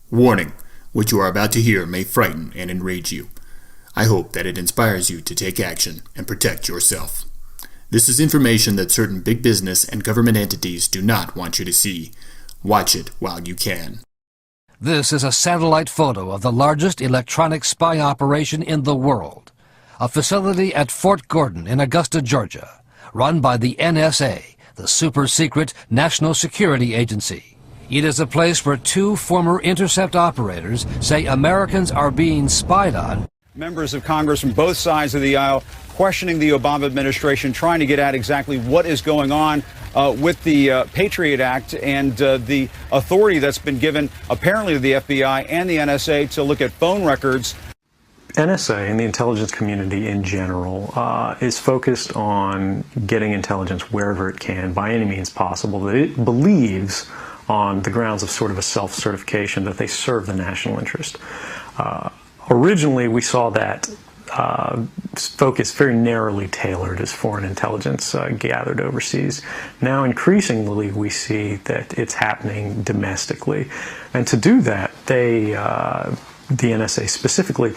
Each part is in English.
Warning: what you are about to hear may frighten and enrage you. I hope that it inspires you to take action and protect yourself. This is information that certain big business and government entities do not want you to see. Watch it while you can. This is a satellite photo of the largest electronic spy operation in the world. A facility at Fort Gordon in Augusta, Georgia, run by the NSA, the super-secret National Security Agency. It is a place where two former intercept operators say Americans are being spied on. Members of Congress from both sides of the aisle questioning the Obama administration, trying to get at exactly what is going on with the Patriot Act and the authority that's been given apparently to the FBI and the NSA to look at phone records. NSA and the intelligence community in general is focused on getting intelligence wherever it can by any means possible that it believes on the grounds of sort of a self-certification that they serve the national interest. Originally, we saw that focus very narrowly tailored as foreign intelligence gathered overseas. Now, increasingly, we see that it's happening domestically. And to do that, the NSA specifically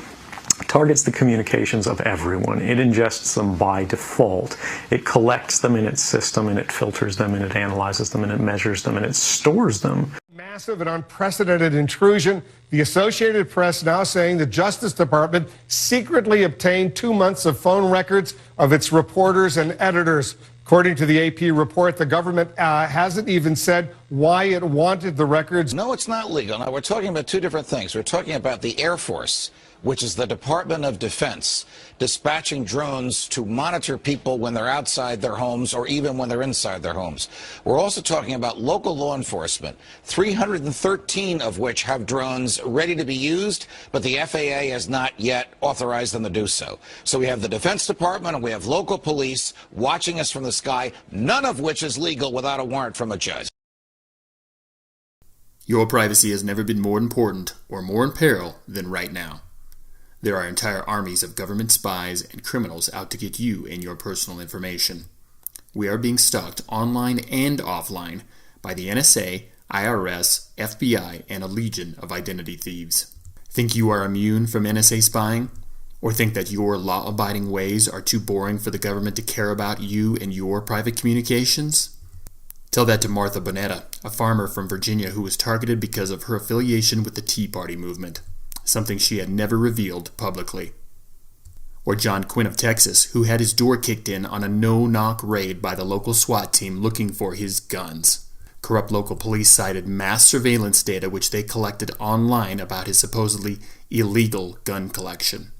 targets the communications of everyone. It ingests them by default. It collects them in its system, and it filters them, and it analyzes them, and it measures them, and it stores them. Massive and unprecedented intrusion. The Associated Press now saying the Justice Department secretly obtained 2 months of phone records of its reporters and editors. According to the AP report, the government hasn't even said why it wanted the records. No, it's not legal. Now, we're talking about two different things. We're talking about the Air Force, which is the Department of Defense, dispatching drones to monitor people when they're outside their homes or even when they're inside their homes. We're also talking about local law enforcement, 313 of which have drones ready to be used, but the FAA has not yet authorized them to do so. So we have the Defense Department and we have local police watching us from the sky, none of which is legal without a warrant from a judge. Your privacy has never been more important or more in peril than right now. There are entire armies of government spies and criminals out to get you and your personal information. We are being stalked online and offline by the NSA, IRS, FBI, and a legion of identity thieves. Think you are immune from NSA spying? Or think that your law-abiding ways are too boring for the government to care about you and your private communications? Tell that to Martha Bonetta, a farmer from Virginia who was targeted because of her affiliation with the Tea Party movement, something she had never revealed publicly. Or John Quinn of Texas, who had his door kicked in on a no-knock raid by the local SWAT team looking for his guns. Corrupt local police cited mass surveillance data which they collected online about his supposedly illegal gun collection.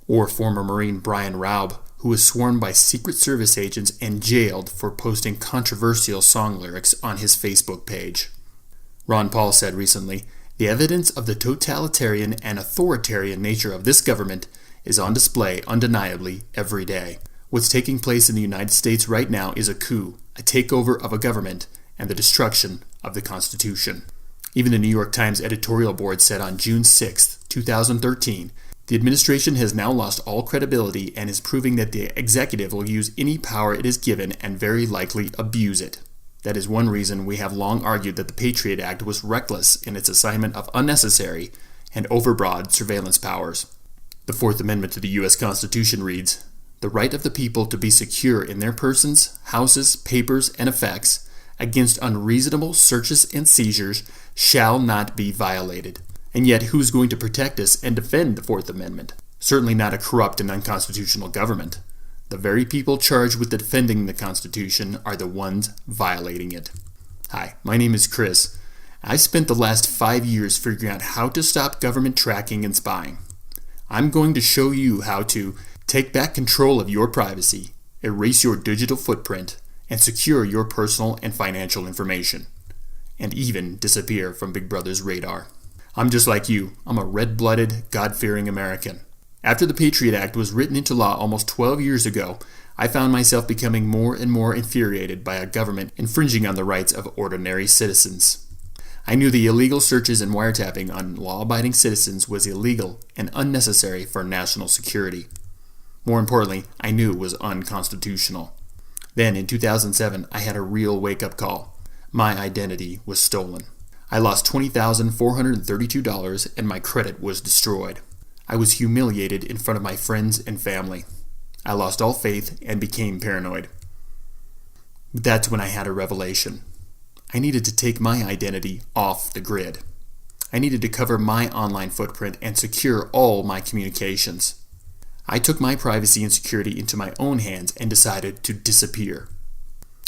Or former Marine Brian Raub, who was sworn by Secret Service agents and jailed for posting controversial song lyrics on his Facebook page. Ron Paul said recently, "The evidence of the totalitarian and authoritarian nature of this government is on display undeniably every day. What's taking place in the United States right now is a coup, a takeover of a government, and the destruction of the Constitution." Even the New York Times editorial board said on June 6, 2013, "The administration has now lost all credibility and is proving that the executive will use any power it is given and very likely abuse it. That is one reason we have long argued that the Patriot Act was reckless in its assignment of unnecessary and overbroad surveillance powers." The Fourth Amendment to the U.S. Constitution reads, "The right of the people to be secure in their persons, houses, papers, and effects against unreasonable searches and seizures shall not be violated." And yet, who's going to protect us and defend the Fourth Amendment? Certainly not a corrupt and unconstitutional government. The very people charged with defending the Constitution are the ones violating it. Hi, my name is Chris. I spent the last 5 years figuring out how to stop government tracking and spying. I'm going to show you how to take back control of your privacy, erase your digital footprint, and secure your personal and financial information, and even disappear from Big Brother's radar. I'm just like you. I'm a red-blooded, God-fearing American. After the Patriot Act was written into law almost 12 years ago, I found myself becoming more and more infuriated by a government infringing on the rights of ordinary citizens. I knew the illegal searches and wiretapping on law-abiding citizens was illegal and unnecessary for national security. More importantly, I knew it was unconstitutional. Then, in 2007, I had a real wake-up call. My identity was stolen. I lost $20,432 and my credit was destroyed. I was humiliated in front of my friends and family. I lost all faith and became paranoid. That's when I had a revelation. I needed to take my identity off the grid. I needed to cover my online footprint and secure all my communications. I took my privacy and security into my own hands and decided to disappear.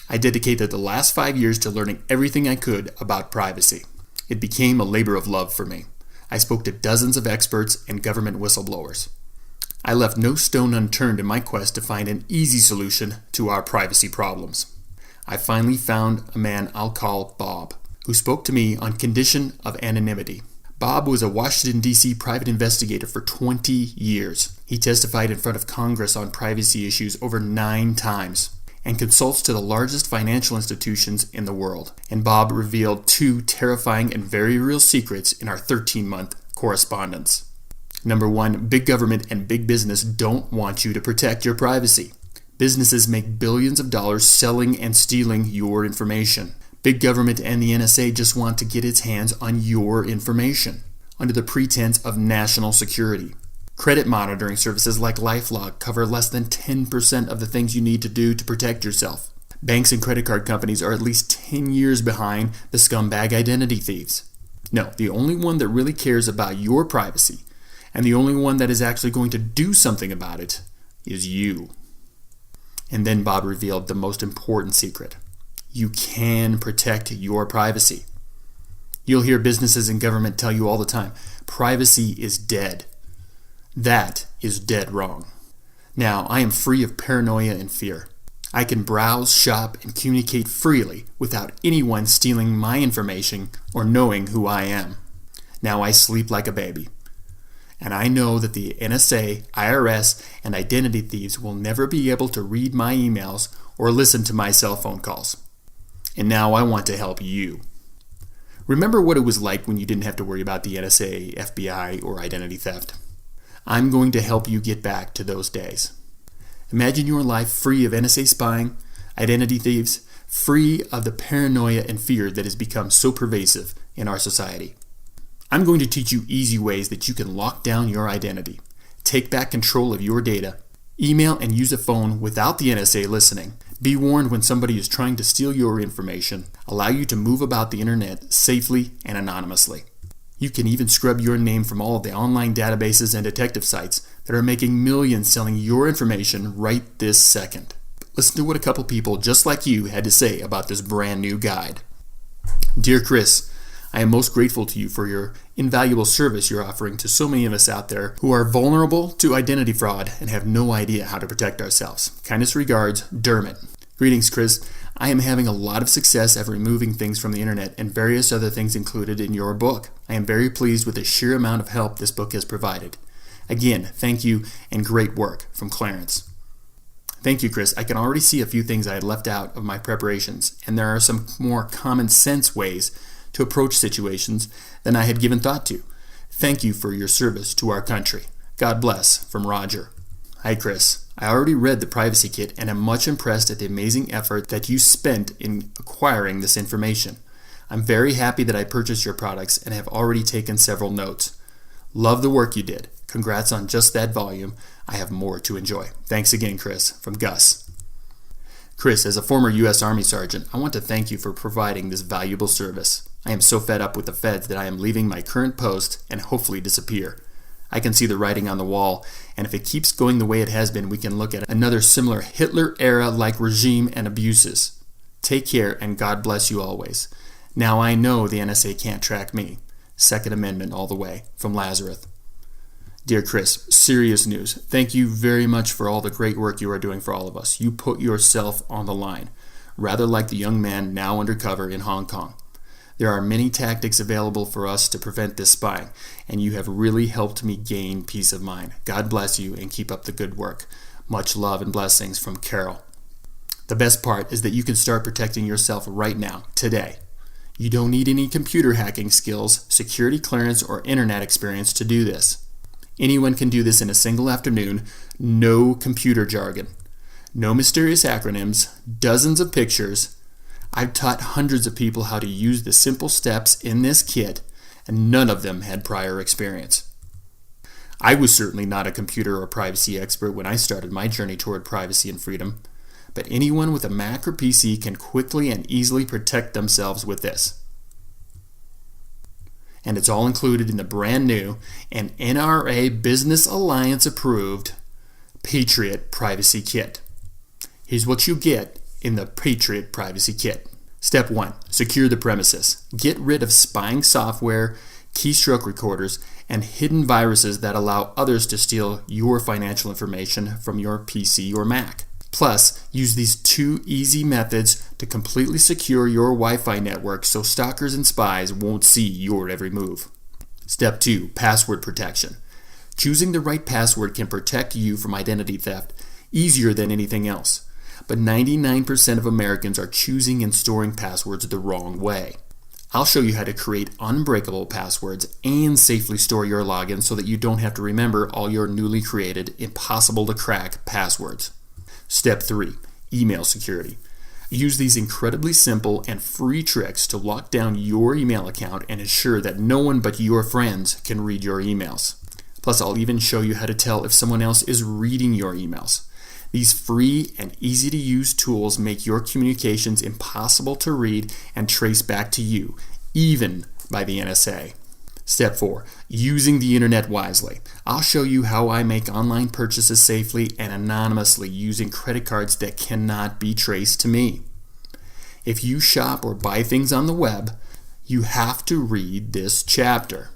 I dedicated the last 5 years to learning everything I could about privacy. It became a labor of love for me. I spoke to dozens of experts and government whistleblowers. I left no stone unturned in my quest to find an easy solution to our privacy problems. I finally found a man I'll call Bob, who spoke to me on condition of anonymity. Bob was a Washington, D.C. private investigator for 20 years. He testified in front of Congress on privacy issues over 9 times and consults to the largest financial institutions in the world. And Bob revealed 2 terrifying and very real secrets in our 13-month correspondence. Number 1, big government and big business don't want you to protect your privacy. Businesses make billions of dollars selling and stealing your information. Big government and the NSA just want to get its hands on your information under the pretense of national security. Credit monitoring services like LifeLock cover less than 10% of the things you need to do to protect yourself. Banks and credit card companies are at least 10 years behind the scumbag identity thieves. No, the only one that really cares about your privacy and the only one that is actually going to do something about it is you. And then Bob revealed the most important secret. You can protect your privacy. You'll hear businesses and government tell you all the time, privacy is dead. That is dead wrong. Now, I am free of paranoia and fear. I can browse, shop, and communicate freely without anyone stealing my information or knowing who I am. Now I sleep like a baby. And I know that the NSA, IRS, and identity thieves will never be able to read my emails or listen to my cell phone calls. And now I want to help you. Remember what it was like when you didn't have to worry about the NSA, FBI, or identity theft? I'm going to help you get back to those days. Imagine your life free of NSA spying, identity thieves, free of the paranoia and fear that has become so pervasive in our society. I'm going to teach you easy ways that you can lock down your identity, take back control of your data, email and use a phone without the NSA listening, be warned when somebody is trying to steal your information, allow you to move about the internet safely and anonymously. You can even scrub your name from all of the online databases and detective sites that are making millions selling your information right this second. Listen to what a couple people just like you had to say about this brand new guide. Dear Chris, I am most grateful to you for your invaluable service you're offering to so many of us out there who are vulnerable to identity fraud and have no idea how to protect ourselves. Kindest regards, Dermot. Greetings, Chris. I am having a lot of success at removing things from the internet and various other things included in your book. I am very pleased with the sheer amount of help this book has provided. Again, thank you and great work, from Clarence. Thank you, Chris. I can already see a few things I had left out of my preparations, and there are some more common sense ways to approach situations than I had given thought to. Thank you for your service to our country. God bless, from Roger. Hi, Chris. I already read the Privacy Kit and am much impressed at the amazing effort that you spent in acquiring this information. I'm very happy that I purchased your products and have already taken several notes. Love the work you did. Congrats on just that volume. I have more to enjoy. Thanks again, Chris, from Gus. Chris, as a former U.S. Army sergeant, I want to thank you for providing this valuable service. I am so fed up with the feds that I am leaving my current post and hopefully disappear. I can see the writing on the wall, and if it keeps going the way it has been, we can look at another similar Hitler-era-like regime and abuses. Take care, and God bless you always. Now I know the NSA can't track me. Second Amendment all the way, from Lazarus. Dear Chris, serious news. Thank you very much for all the great work you are doing for all of us. You put yourself on the line, rather like the young man now undercover in Hong Kong. There are many tactics available for us to prevent this spying, and you have really helped me gain peace of mind. God bless you and keep up the good work. Much love and blessings, from Carol. The best part is that you can start protecting yourself right now, today. You don't need any computer hacking skills, security clearance, or internet experience to do this. Anyone can do this in a single afternoon, no computer jargon, no mysterious acronyms, dozens of pictures, I've taught hundreds of people how to use the simple steps in this kit, and none of them had prior experience. I was certainly not a computer or privacy expert when I started my journey toward privacy and freedom, but anyone with a Mac or PC can quickly and easily protect themselves with this. And it's all included in the brand new and NRA Business Alliance approved Patriot Privacy Kit. Here's what you get in the Patriot Privacy Kit. Step 1. Secure the premises. Get rid of spying software, keystroke recorders, and hidden viruses that allow others to steal your financial information from your PC or Mac. Plus, use these 2 easy methods to completely secure your Wi-Fi network so stalkers and spies won't see your every move. Step 2. Password protection. Choosing the right password can protect you from identity theft easier than anything else. But 99% of Americans are choosing and storing passwords the wrong way. I'll show you how to create unbreakable passwords and safely store your login so that you don't have to remember all your newly created, impossible to crack passwords. Step 3. Email security. Use these incredibly simple and free tricks to lock down your email account and ensure that no one but your friends can read your emails. Plus, I'll even show you how to tell if someone else is reading your emails. These free and easy-to-use tools make your communications impossible to read and trace back to you, even by the NSA. Step 4. Using the internet wisely. I'll show you how I make online purchases safely and anonymously using credit cards that cannot be traced to me. If you shop or buy things on the web, you have to read this chapter.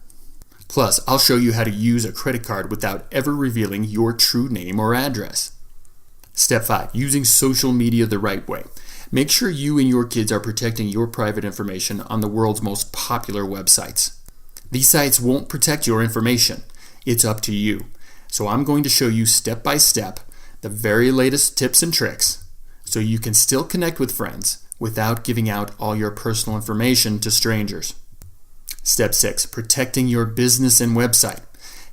Plus, I'll show you how to use a credit card without ever revealing your true name or address. Step 5. Using social media the right way. Make sure you and your kids are protecting your private information on the world's most popular websites. These sites won't protect your information. It's up to you. So I'm going to show you step by step the very latest tips and tricks so you can still connect with friends without giving out all your personal information to strangers. Step 6. Protecting your business and website.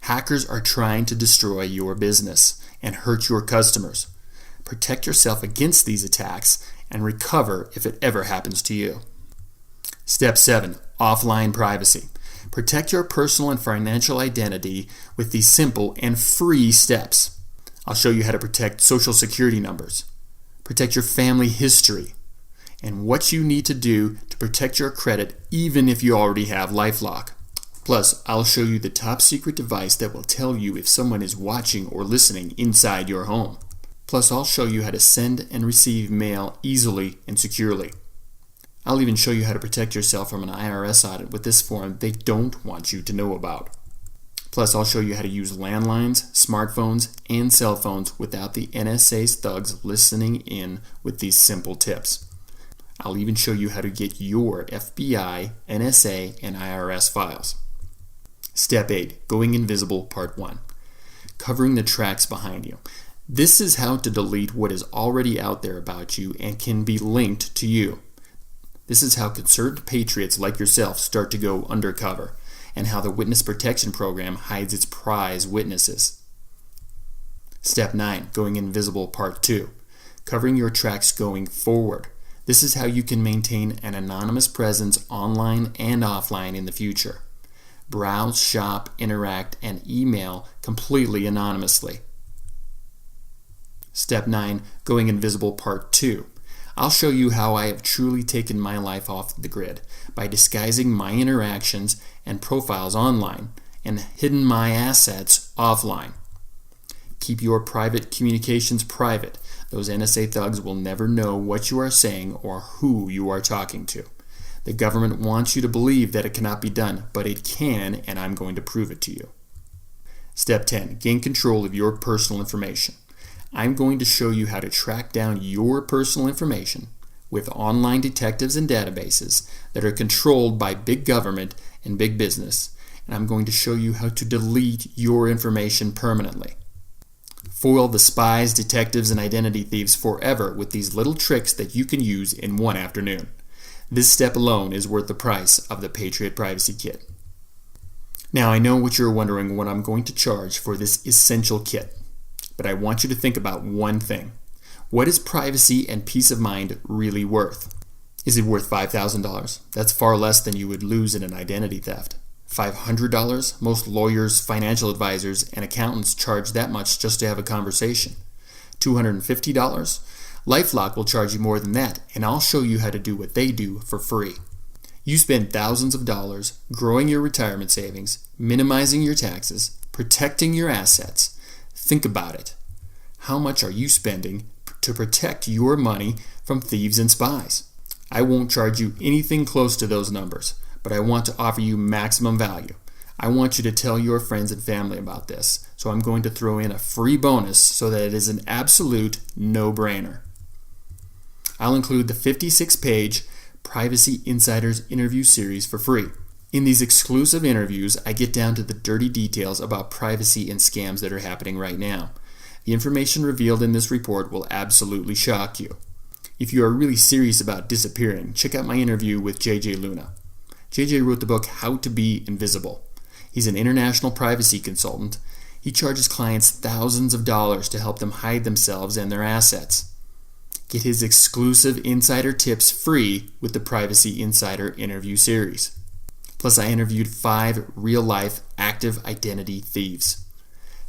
Hackers are trying to destroy your business and hurt your customers. Protect yourself against these attacks and recover if it ever happens to you. Step 7. Offline privacy. Protect your personal and financial identity with these simple and free steps. I'll show you how to protect social security numbers, protect your family history, and what you need to do to protect your credit even if you already have LifeLock. Plus, I'll show you the top secret device that will tell you if someone is watching or listening inside your home. Plus, I'll show you how to send and receive mail easily and securely. I'll even show you how to protect yourself from an IRS audit with this form they don't want you to know about. Plus, I'll show you how to use landlines, smartphones, and cell phones without the NSA's thugs listening in with these simple tips. I'll even show you how to get your FBI, NSA, and IRS files. Step 8. Going Invisible Part 1. Covering the tracks behind you. This is how to delete what is already out there about you and can be linked to you. This is how concerned patriots like yourself start to go undercover, and how the Witness Protection Program hides its prize witnesses. Step 9. Going Invisible Part 2. Covering your tracks going forward. This is how you can maintain an anonymous presence online and offline in the future. Browse, shop, interact, and email completely anonymously. Step 9. Going Invisible Part 2. I'll show you how I have truly taken my life off the grid by disguising my interactions and profiles online and hidden my assets offline. Keep your private communications private. Those NSA thugs will never know what you are saying or who you are talking to. The government wants you to believe that it cannot be done, but it can, and I'm going to prove it to you. Step 10. Gain control of your personal information. I'm going to show you how to track down your personal information with online detectives and databases that are controlled by big government and big business, and I'm going to show you how to delete your information permanently. Foil the spies, detectives, and identity thieves forever with these little tricks that you can use in one afternoon. This step alone is worth the price of the Patriot Privacy Kit. Now, I know what you're wondering what I'm going to charge for this essential kit. But I want you to think about one thing. What is privacy and peace of mind really worth? Is it worth $5,000? That's far less than you would lose in an identity theft. $500? Most lawyers, financial advisors, and accountants charge that much just to have a conversation. $250? LifeLock will charge you more than that, and I'll show you how to do what they do for free. You spend thousands of dollars growing your retirement savings, minimizing your taxes, protecting your assets. Think about it. How much are you spending to protect your money from thieves and spies? I won't charge you anything close to those numbers, but I want to offer you maximum value. I want you to tell your friends and family about this, so I'm going to throw in a free bonus so that it is an absolute no-brainer. I'll include the 56-page Privacy Insiders interview series for free. In these exclusive interviews, I get down to the dirty details about privacy and scams that are happening right now. The information revealed in this report will absolutely shock you. If you are really serious about disappearing, check out my interview with JJ Luna. JJ wrote the book How to Be Invisible. He's an international privacy consultant. He charges clients thousands of dollars to help them hide themselves and their assets. Get his exclusive insider tips free with the Privacy Insider interview series. Plus, I interviewed 5 real-life active identity thieves.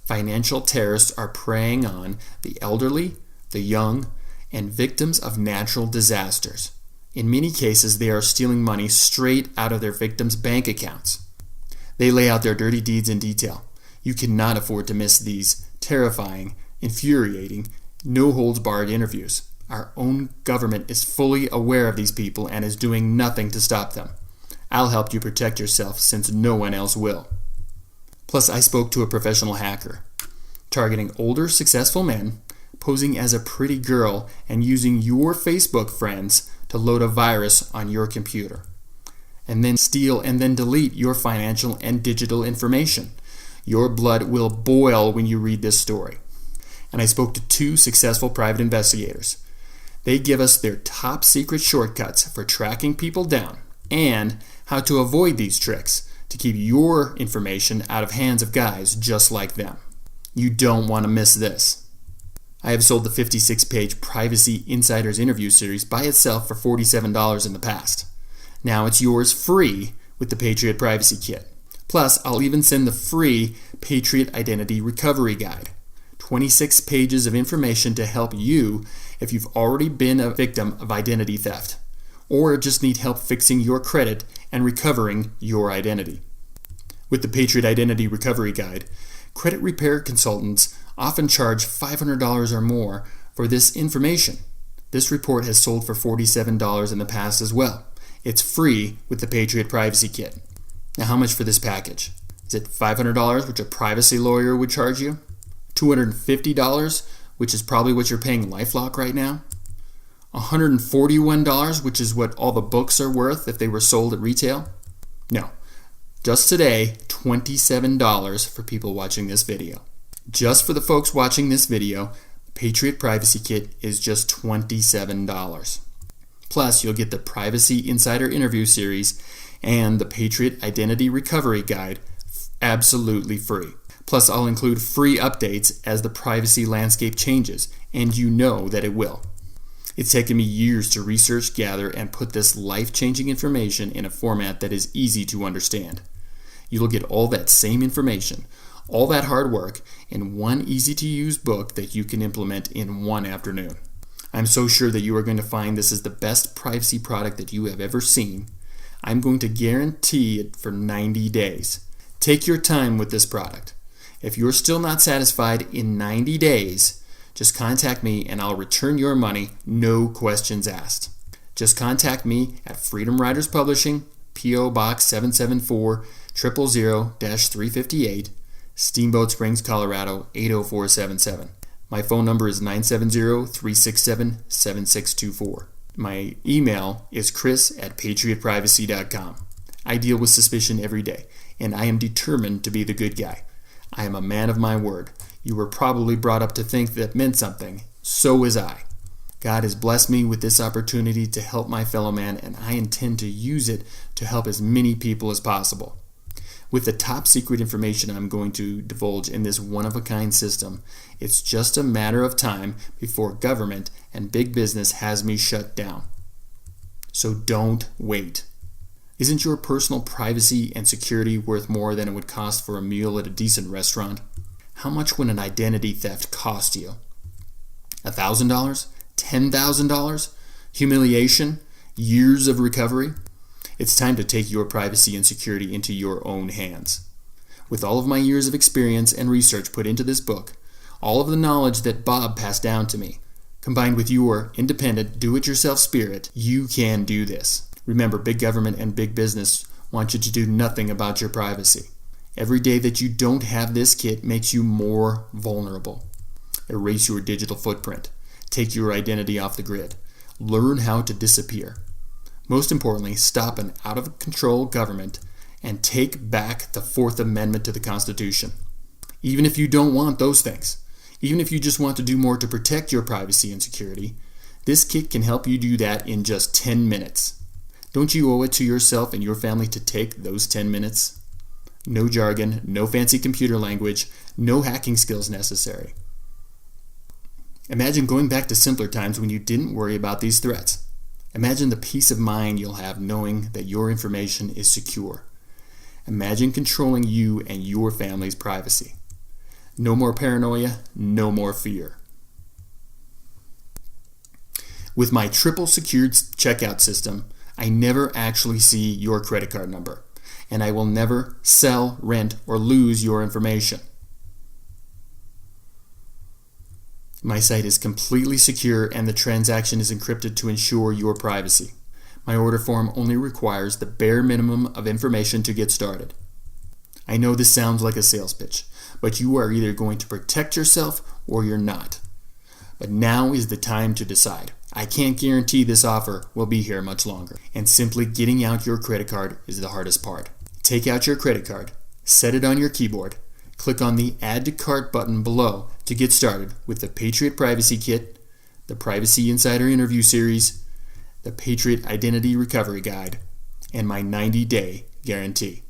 Financial terrorists are preying on the elderly, the young, and victims of natural disasters. In many cases, they are stealing money straight out of their victims' bank accounts. They lay out their dirty deeds in detail. You cannot afford to miss these terrifying, infuriating, no-holds-barred interviews. Our own government is fully aware of these people and is doing nothing to stop them. I'll help you protect yourself since no one else will. Plus, I spoke to a professional hacker, targeting older, successful men, posing as a pretty girl, and using your Facebook friends to load a virus on your computer, and then steal and then delete your financial and digital information. Your blood will boil when you read this story. And I spoke to 2 successful private investigators. They give us their top secret shortcuts for tracking people down and how to avoid these tricks to keep your information out of hands of guys just like them. You don't want to miss this. I have sold the 56-page Privacy Insiders interview series by itself for $47 in the past. Now it's yours free with the Patriot Privacy Kit. Plus, I'll even send the free Patriot Identity Recovery Guide. 26 pages of information to help you if you've already been a victim of identity theft, or just need help fixing your credit and recovering your identity. With the Patriot Identity Recovery Guide, credit repair consultants often charge $500 or more for this information. This report has sold for $47 in the past as well. It's free with the Patriot Privacy Kit. Now, how much for this package? Is it $500, which a privacy lawyer would charge you? $250, which is probably what you're paying LifeLock right now? $141, which is what all the books are worth if they were sold at retail? No. Just today, $27 for people watching this video. Just for the folks watching this video, the Patriot Privacy Kit is just $27. Plus, you'll get the Privacy Insider interview series and the Patriot Identity Recovery Guide absolutely free. Plus, I'll include free updates as the privacy landscape changes, and you know that it will. It's taken me years to research, gather, and put this life-changing information in a format that is easy to understand. You'll get all that same information, all that hard work, in one easy-to-use book that you can implement in one afternoon. I'm so sure that you are going to find this is the best privacy product that you have ever seen. I'm going to guarantee it for 90 days. Take your time with this product. If you're still not satisfied in 90 days, just contact me and I'll return your money, no questions asked. Just contact me at Freedom Riders Publishing, P.O. Box 774 000-358, Steamboat Springs, Colorado 80477. My phone number is 970-367-7624. My email is chris@patriotprivacy.com. I deal with suspicion every day, and I am determined to be the good guy. I am a man of my word. You were probably brought up to think that meant something. So was I. God has blessed me with this opportunity to help my fellow man, and I intend to use it to help as many people as possible. With the top secret information I'm going to divulge in this one-of-a-kind system, it's just a matter of time before government and big business has me shut down. So don't wait. Isn't your personal privacy and security worth more than it would cost for a meal at a decent restaurant? How much would an identity theft cost you? $1,000? $10,000? Humiliation? Years of recovery? It's time to take your privacy and security into your own hands. With all of my years of experience and research put into this book, all of the knowledge that Bob passed down to me, combined with your independent, do-it-yourself spirit, you can do this. Remember, big government and big business want you to do nothing about your privacy. Every day that you don't have this kit makes you more vulnerable. Erase your digital footprint. Take your identity off the grid. Learn how to disappear. Most importantly, stop an out-of-control government and take back the Fourth Amendment to the Constitution. Even if you don't want those things, even if you just want to do more to protect your privacy and security, this kit can help you do that in just 10 minutes. Don't you owe it to yourself and your family to take those 10 minutes? No jargon, no fancy computer language, no hacking skills necessary. Imagine going back to simpler times when you didn't worry about these threats. Imagine the peace of mind you'll have knowing that your information is secure. Imagine controlling you and your family's privacy. No more paranoia, no more fear. With my triple secured checkout system, I never actually see your credit card number, and I will never sell, rent, or lose your information. My site is completely secure and the transaction is encrypted to ensure your privacy. My order form only requires the bare minimum of information to get started. I know this sounds like a sales pitch, but you are either going to protect yourself or you're not. But now is the time to decide. I can't guarantee this offer will be here much longer, and simply getting out your credit card is the hardest part. Take out your credit card, set it on your keyboard, click on the Add to Cart button below to get started with the Patriot Privacy Kit, the Privacy Insider Interview Series, the Patriot Identity Recovery Guide, and my 90-day guarantee.